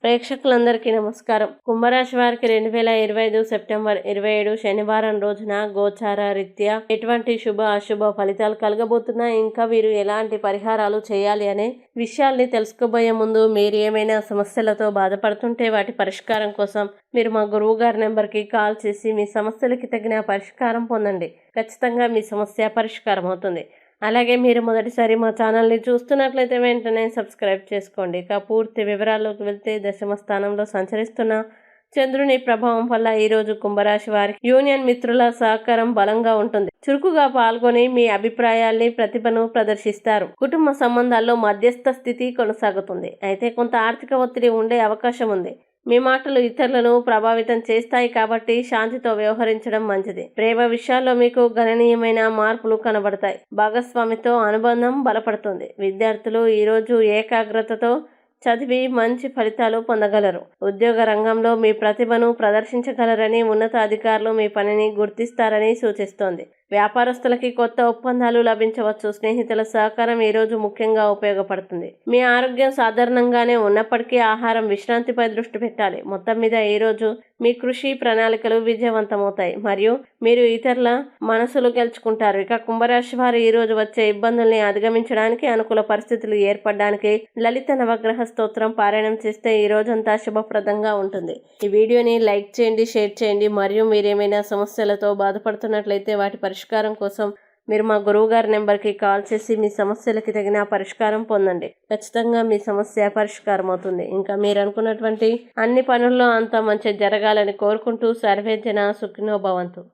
ప్రేక్షకులందరికీ నమస్కారం. కుంభరాశి వారికి 2025 సెప్టెంబర్ 27 శనివారం రోజున గోచార రీత్యా ఎటువంటి శుభ అశుభ ఫలితాలు కలగబోతున్నాయి, ఇంకా వీరు ఎలాంటి పరిహారాలు చేయాలి అనే విషయాల్ని తెలుసుకోబోయే ముందు మీరు ఏమైనా సమస్యలతో బాధపడుతుంటే వాటి పరిష్కారం కోసం మీరు మా గురువు గారి నెంబర్కి కాల్ చేసి మీ సమస్యలకి తగిన పరిష్కారం పొందండి. ఖచ్చితంగా మీ సమస్య పరిష్కారం అవుతుంది. అలాగే మీరు మొదటిసారి మా ఛానల్ని చూస్తున్నట్లయితే వెంటనే సబ్స్క్రైబ్ చేసుకోండి. ఇక పూర్తి వివరాల్లోకి వెళ్తే దశమ స్థానంలో సంచరిస్తున్న చంద్రుని ప్రభావం వల్ల ఈరోజు కుంభరాశి వారికి యూనియన్ మిత్రుల సహకారం బలంగా ఉంటుంది. చురుకుగా పాల్గొని మీ అభిప్రాయాల్ని ప్రతిభను ప్రదర్శిస్తారు. కుటుంబ సంబంధాల్లో మధ్యస్థ స్థితి కొనసాగుతుంది. అయితే కొంత ఆర్థిక ఒత్తిడి ఉండే అవకాశం ఉంది. మీ మాటలు ఇతరులను ప్రభావితం చేస్తాయి కాబట్టి శాంతితో వ్యవహరించడం మంచిది. ప్రేమ విషయాల్లో మీకు గణనీయమైన మార్పులు కనబడతాయి. భాగస్వామితో అనుబంధం బలపడుతుంది. విద్యార్థులు ఈరోజు ఏకాగ్రతతో చదివి మంచి ఫలితాలు పొందగలరు. ఉద్యోగ రంగంలో మీ ప్రతిభను ప్రదర్శించగలరని ఉన్నతాధికారులు మీ పనిని గుర్తిస్తారని సూచిస్తోంది. వ్యాపారస్తులకి కొత్త ఒప్పందాలు లభించవచ్చు. స్నేహితుల సహకారం ఈరోజు ముఖ్యంగా ఉపయోగపడుతుంది. మీ ఆరోగ్యం సాధారణంగానే ఉన్నప్పటికీ ఆహారం, విశ్రాంతిపై దృష్టి పెట్టాలి. మొత్తం మీద ఈరోజు మీ కృషి ప్రణాళికలు విజయవంతమవుతాయి మరియు మీరు ఇతరుల మనసులు గెలుచుకుంటారు. ఇక కుంభరాశి వారు ఈరోజు వచ్చే ఇబ్బందుల్ని అధిగమించడానికి, అనుకూల పరిస్థితులు ఏర్పడడానికి లలిత నవగ్రహ స్తోత్రం పారాయణం చేస్తే ఈ రోజంతా శుభప్రదంగా ఉంటుంది. ఈ వీడియోని లైక్ చేయండి, షేర్ చేయండి. మరియు మీరేమైనా సమస్యలతో బాధపడుతున్నట్లయితే వాటి పరిష్కారం కోసం మీరు మా గురువు గారి నెంబర్కి కాల్ చేసి మీ సమస్యలకి తగిన పరిష్కారం పొందండి. ఖచ్చితంగా మీ సమస్య పరిష్కారం అవుతుంది. ఇంకా మీరు అనుకున్నటువంటి అన్ని పనుల్లో అంతా మంచి జరగాలని కోరుకుంటూ సర్వే జన సుఖినో భవంతు.